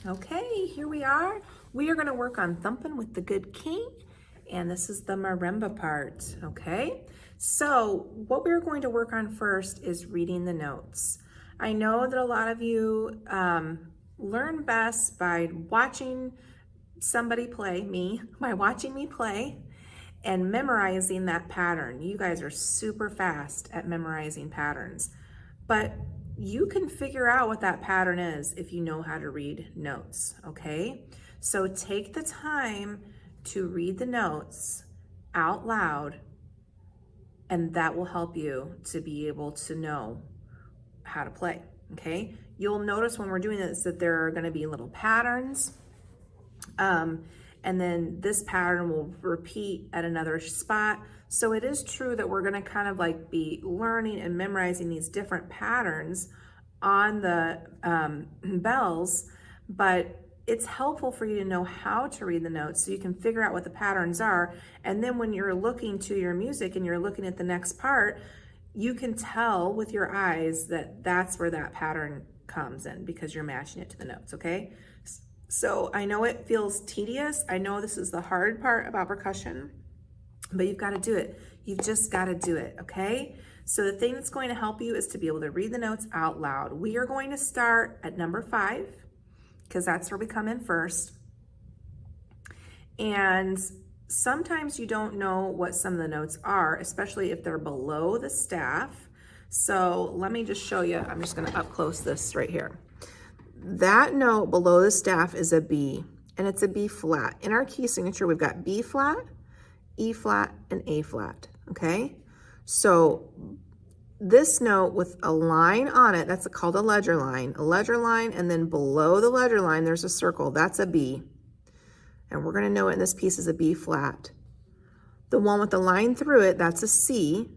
Okay, here we are. We are going to work on Thumpin' with the Good King, and this is the marimba part, okay? So what we're going to work on first is reading the notes. I know that a lot of you learn best by watching somebody play, by watching me play and memorizing that pattern. You guys are super fast at memorizing patterns, but you can figure out what that pattern is if you know how to read notes, okay? So take the time to read the notes out loud, and that will help you to be able to know how to play, okay? You'll notice when we're doing this that there are gonna be little patterns, and then this pattern will repeat at another spot. So it is true that we're gonna kind of like be learning and memorizing these different patterns on the bells, but it's helpful for you to know how to read the notes so you can figure out what the patterns are. And then when you're looking to your music and you're looking at the next part, you can tell with your eyes that that's where that pattern comes in because you're matching it to the notes, okay? So I know it feels tedious. I know this is the hard part about percussion, but you've got to do it. You've just got to do it, okay? So the thing that's going to help you is to be able to read the notes out loud. We are going to start at number 5 because that's where we come in first. And sometimes you don't know what some of the notes are, especially if they're below the staff. So let me just show you. I'm just going to up close this right here. That note below the staff is a B, and it's a B flat. In our key signature, we've got B flat, E flat, and A flat, okay? So this note with a line on it, that's called a ledger line, and then below the ledger line, there's a circle, that's a B. And we're gonna know it in this piece is a B flat. The one with the line through it, that's a C.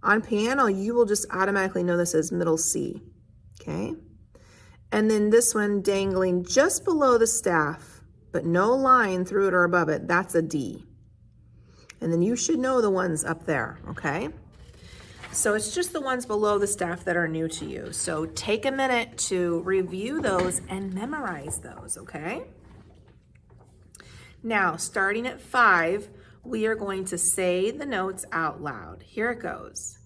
On piano, you will just automatically know this as middle C, okay? And then this one dangling just below the staff, but no line through it or above it, that's a D. And then you should know the ones up there, okay? So it's just the ones below the staff that are new to you. So take a minute to review those and memorize those, okay? Now, starting at 5, we are going to say the notes out loud. Here it goes.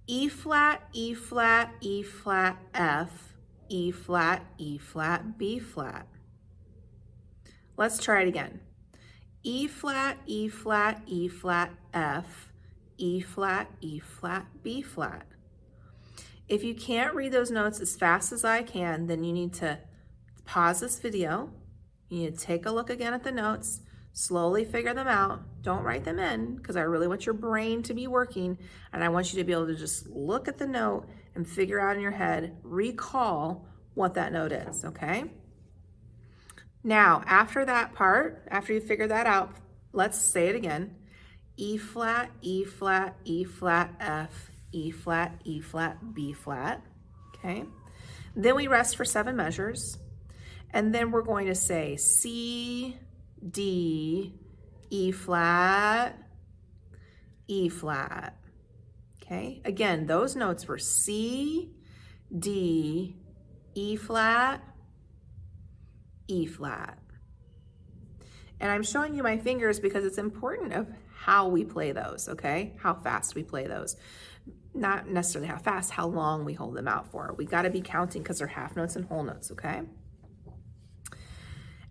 E flat, E flat, E flat, F, E flat, E flat, B flat. Let's try it again. E flat, E flat, E flat, F, E flat, E flat, B flat. If you can't read those notes as fast as I can, then you need to pause this video. You need to take a look again at the notes, slowly figure them out. Don't write them in because I really want your brain to be working, and I want you to be able to just look at the note and figure out in your head, recall what that note is, okay? Now, after that part, after you figure that out, let's say it again. E flat, E flat, E flat, F, E flat, E flat, B flat, okay? Then we rest for 7 measures, and then we're going to say C, D, E flat, E flat, okay? Again, those notes were C, D, E flat, E flat. And I'm showing you my fingers because it's important of how we play those, okay? How fast we play those. Not necessarily how fast, how long we hold them out for. We gotta be counting because they're half notes and whole notes, okay?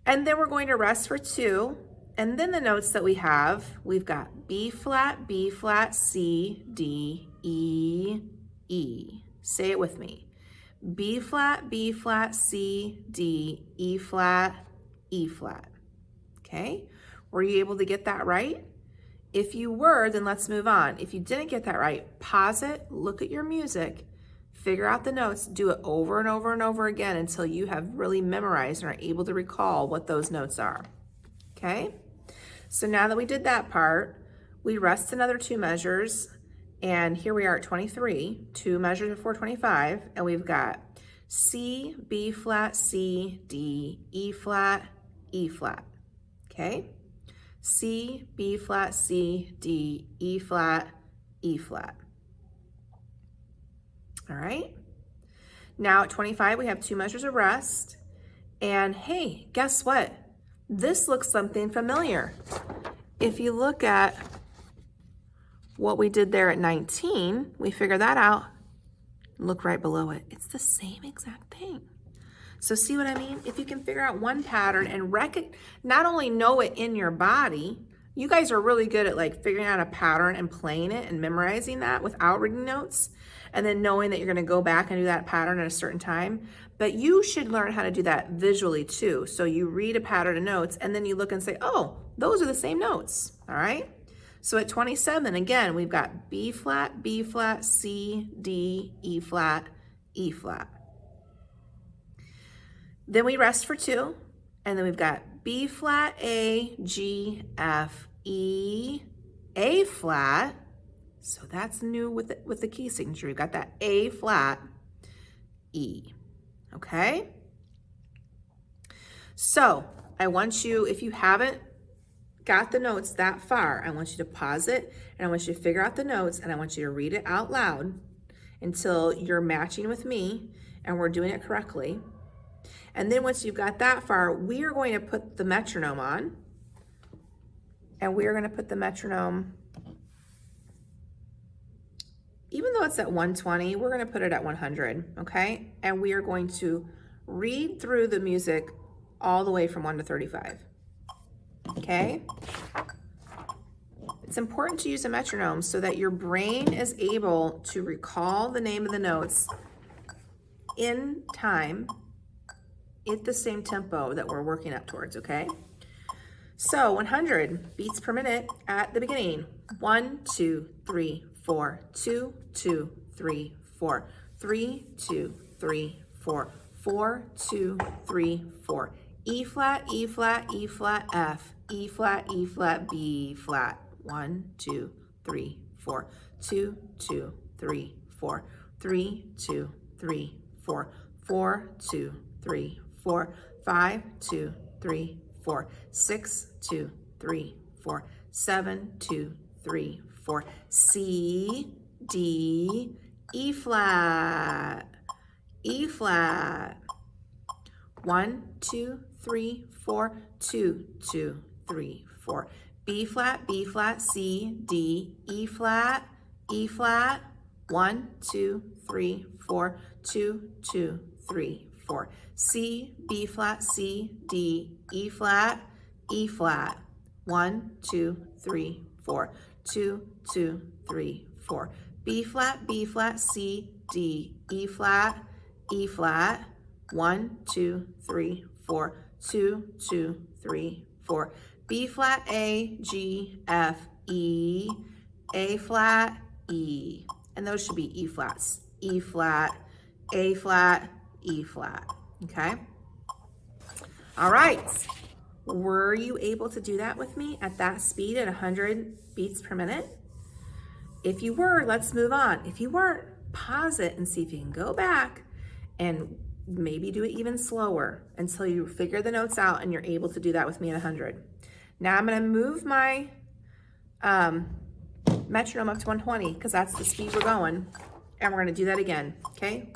And then we're going to rest for 2. And then the notes that we have, we've got B flat, C, D, E, E. Say it with me. B flat, C, D, E flat, E flat. Okay? Were you able to get that right? If you were, then let's move on. If you didn't get that right, pause it, look at your music, figure out the notes, do it over and over and over again until you have really memorized and are able to recall what those notes are. Okay? So now that we did that part, we rest another 2 measures, and here we are at 23, 2 measures before 25, and we've got C, B flat, C, D, E flat, E flat, okay? C, B flat, C, D, E flat, E flat. All right? Now at 25, we have 2 measures of rest, And hey, guess what? This looks something familiar. If you look at what we did there at 19, we figure that out. Look right below it. It's the same exact thing. So see what I mean? If you can figure out one pattern and not only know it in your body, you guys are really good at like figuring out a pattern and playing it and memorizing that without reading notes, and then knowing that you're gonna go back and do that pattern at a certain time. But you should learn how to do that visually too. So you read a pattern of notes and then you look and say, oh, those are the same notes, all right? So at 27, again, we've got B flat, C, D, E flat, E flat. Then we rest for 2, and then we've got B flat, A, G, F, E, A flat. So that's new with the key signature. We've got that A flat, E, okay? So I want you, if you haven't got the notes that far, I want you to pause it, and I want you to figure out the notes, and I want you to read it out loud until you're matching with me and we're doing it correctly. And then once you've got that far, we are going to put the metronome on, and we are going to put the metronome, even though it's at 120, we're going to put it at 100, okay? And we are going to read through the music all the way from 1 to 35, okay? It's important to use a metronome so that your brain is able to recall the name of the notes in time at the same tempo that we're working up towards, okay? So 100 beats per minute at the beginning. 1, 2, 3, 4, 2, 2, 3, 4, 3, 2, 3, 4, 4, 2, 3, 4. E flat, E flat, E flat, F, E flat, E flat, B flat. 1, 2, 3, 4, 2, 2, 3, 4, 3, 2, 3, 4, 4, 2, 3, 4, 5, 2, 3, 4, 6, 2, 3, 4, 7, 2, 3, 4. C, D, E flat, E flat. 1, 2, 3, 4, 2, 2, 3, 4. B flat, C, D, E flat, E flat. 1, 2, 3, 4, 2, 2, 3, 4. C, B flat, C, D, E flat, E flat. 1, 2, 3, 4, 2, 2, 3, 4. B flat, C, D, E flat, E flat. 1, 2, 3, 4, 2, 2, 3, 4. B flat, A, G, F, E, A flat, E. And those should be E flats. E flat, A flat, E flat. Okay? All right. Were you able to do that with me at that speed at 100 beats per minute? If you were, let's move on. If you weren't, pause it and see if you can go back and maybe do it even slower until you figure the notes out and you're able to do that with me at 100. Now I'm going to move my metronome up to 120 because that's the speed we're going, and we're going to do that again, okay?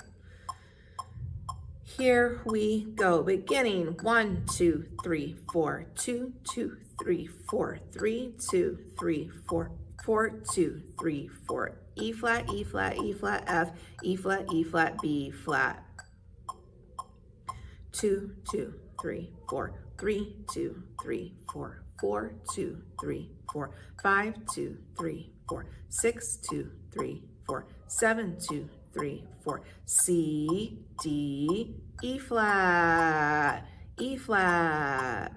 Here we go, beginning. 1, 2, 3, 4, 2, 2, 3, 4, 3, 2, 3, 4, 4, 2, 3, 4. E flat, E flat, E flat, F, E flat, E flat, B flat. 2, 2, 3, 4, 3, 2, 3, 4, 4, 2, 3, 4, 5, 2, 3, 4, 6, 2, 3, 4, 7, 2, 3, 4. C, D, E flat, E flat.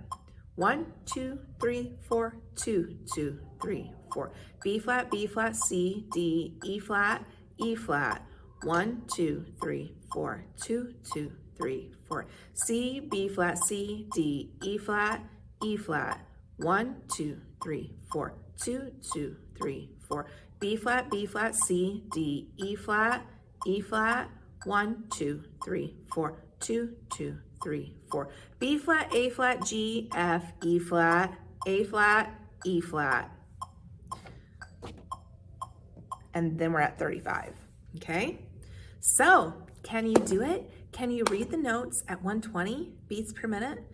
1, 2, 3, 4, 2, 2, 3, 4. B flat, C, D, E flat, E flat. 1, 2, 3, 4, 2, 2, 3, 4. C, B flat, C, D, E flat, E flat. 1, 2, 3, 4, 2, 2, 3, 4. B flat, C, D, E flat, E flat. 1, 2, 3, 4, 2, 2, 3, 4. B flat, A flat, G, F, E flat, A flat, E flat. And then we're at 35, okay? So, can you do it? Can you read the notes at 120 beats per minute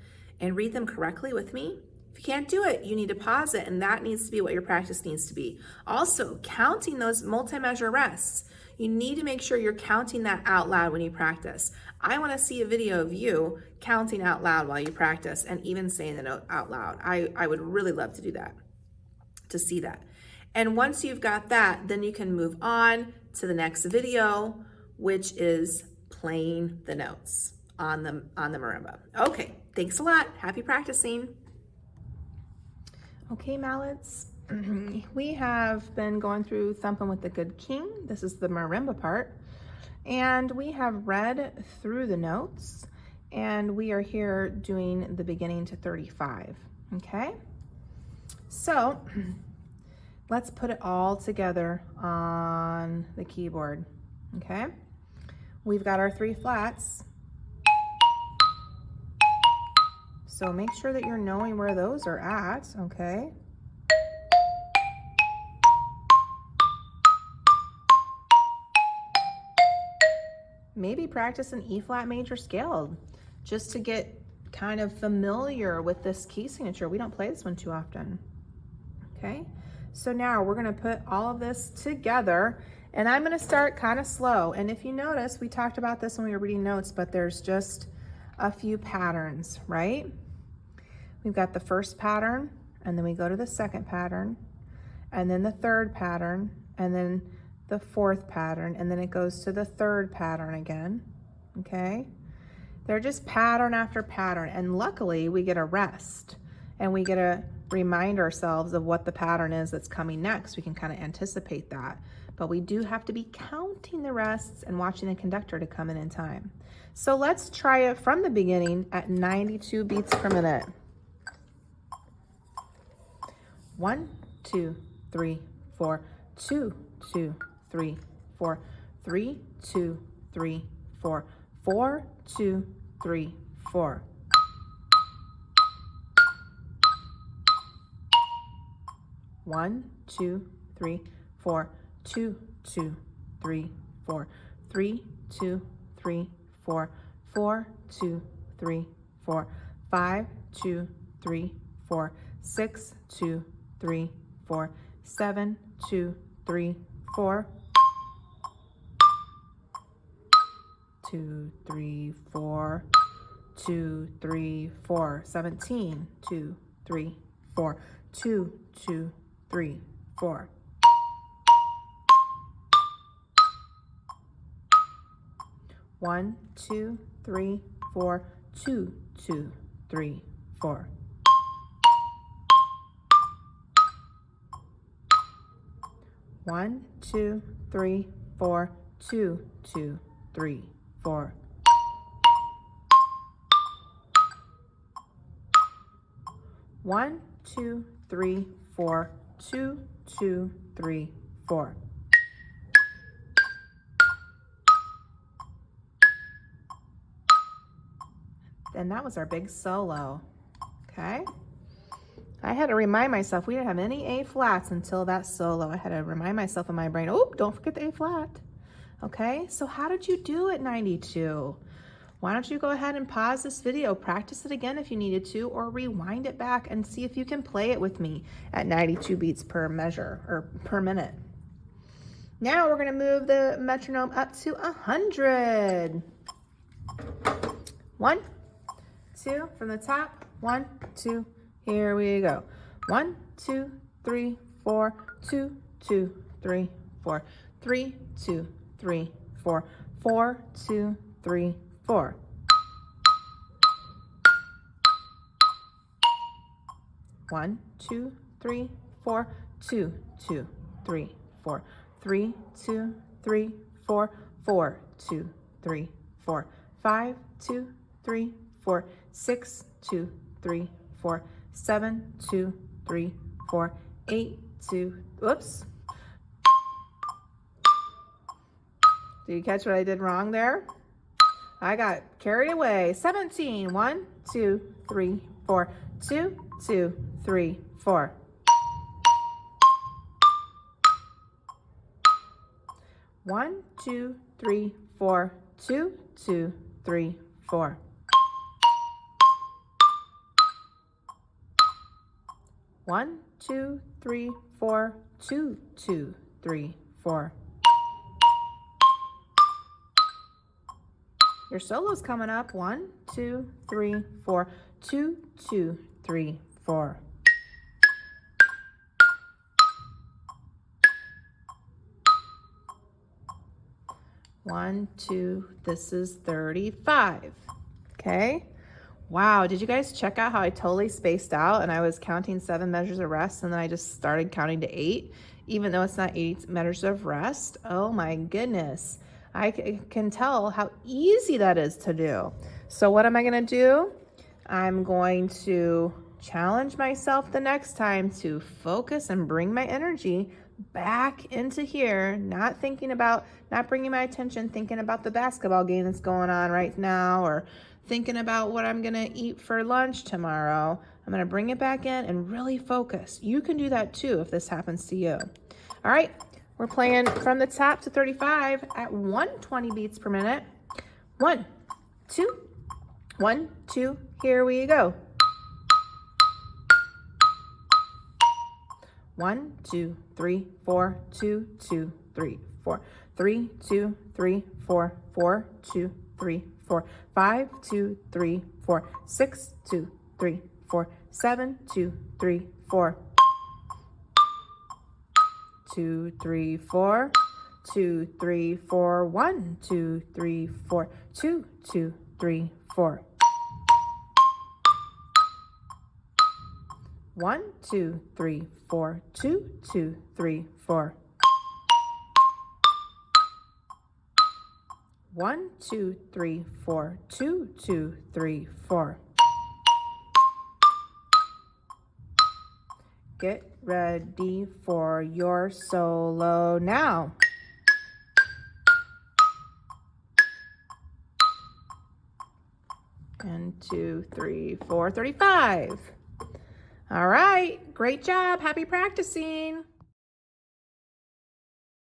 and read them correctly with me? If you can't do it, you need to pause it, and that needs to be what your practice needs to be. Also, counting those multi-measure rests. You need to make sure you're counting that out loud when you practice. I want to see a video of you counting out loud while you practice and even saying the note out loud. I would really love to do that, to see that. And once you've got that, then you can move on to the next video, which is playing the notes on the marimba. Okay, thanks a lot. Happy practicing. Okay, mallets, we have been going through Thumpin' with the Good King. This is the marimba part. And we have read through the notes, and we are here doing the beginning to 35, okay? So let's put it all together on the keyboard, okay? We've got our 3 flats. So make sure that you're knowing where those are at, okay? Maybe practice an E flat major scaled just to get kind of familiar with this key signature. We don't play this one too often, okay? So now we're gonna put all of this together, and I'm gonna start kind of slow. And if you notice, we talked about this when we were reading notes, but there's just a few patterns, right? We've got the first pattern, and then we go to the second pattern, and then the third pattern, and then the fourth pattern, and then it goes to the third pattern again, okay? They're just pattern after pattern, and luckily we get a rest, and we get to remind ourselves of what the pattern is that's coming next. We can kind of anticipate that, but we do have to be counting the rests and watching the conductor to come in time. So let's try it from the beginning at 92 beats per minute. 1, 2, 3, 4, 2, 2, 3, 4, 3, 2, 3, 4, 4, 2, 3, 4. One, 2, 3, 4, 2, 2, 3, 4, 3, 2, 3, 4, 4, 2, 3, 4, 5, 2, 3, 4, 6, 2, 3, 4, 7, 2, 3, 4, 2, 3, 4, 2, 3, 4, 17, 2, 3, 4, 2, 2, 3, 4. One, 2, 3, 4, 2, 2, 3, 4. One, 2, 3, 4, 2, 2, 3, 4. One, 2, 3, 4, 2, 2, 3, 4. And that was our big solo, okay? I had to remind myself, we didn't have any A flats until that solo. I had to remind myself in my brain, oh, don't forget the A flat, okay? So how did you do at 92? Why don't you go ahead and pause this video, practice it again if you needed to, or rewind it back and see if you can play it with me at 92 beats per measure, or per minute. Now we're gonna move the metronome up to 100. 1, 2, from the top, 1, 2, here we go. 1, 2, 3, 4, 2, 2, 3, 4, 3, 2, 3, 4, 4, 2, 3, 4. One, 2, 3, 4, 2, 2, 3, 4, 3, 2, 3, 4, 4, 2, 3, 4, 5, 2, 3, 4, 6, 2, 3, 4, 7, 2, 3, 4, 8, 2, whoops. Do you catch what I did wrong there? I got carried away. 17, 1, 2, 3, 4, 2, 2, 3, 4. 1, 2, 3, 4, 2, 2, 3, 4. One, 2, 3, 4, 2, 2, 3, 4. Your solo's coming up. 1, 2, 3, 4, 2, 2, 3, 4. One, 2, this is 35. Okay. Wow, did you guys check out how I totally spaced out and I was counting 7 measures of rest and then I just started counting to 8, even though it's not 8 measures of rest? Oh my goodness. I can tell how easy that is to do. So what am I gonna do? I'm going to challenge myself the next time to focus and bring my energy back into here, not bringing my attention thinking about the basketball game that's going on right now or thinking about what I'm gonna eat for lunch tomorrow. I'm gonna bring it back in and really focus. You can do that too if this happens to you. All right, we're playing from the top to 35 at 120 beats per minute. 1, 2, 1, 2, here we go. 1, 2, 3, 4, 2, 2, 3, 4. 3, 2, 3, 4, 4, 2, 3, 4. 5, 2, 3, 4. 6, 2, 3, 4. 7, 2, 3, 4. 2, 3, 4. 2, 3, 4. 1, 2, 3, 4. 2, 2, 3, 4. 1, 2, 3, 4. 2, 2, 3, 4. 1, 2, 3, 4. 2, 2, 3, 4. Get ready for your solo now. And 2, 3, 4, 35. All right, great job. Happy practicing.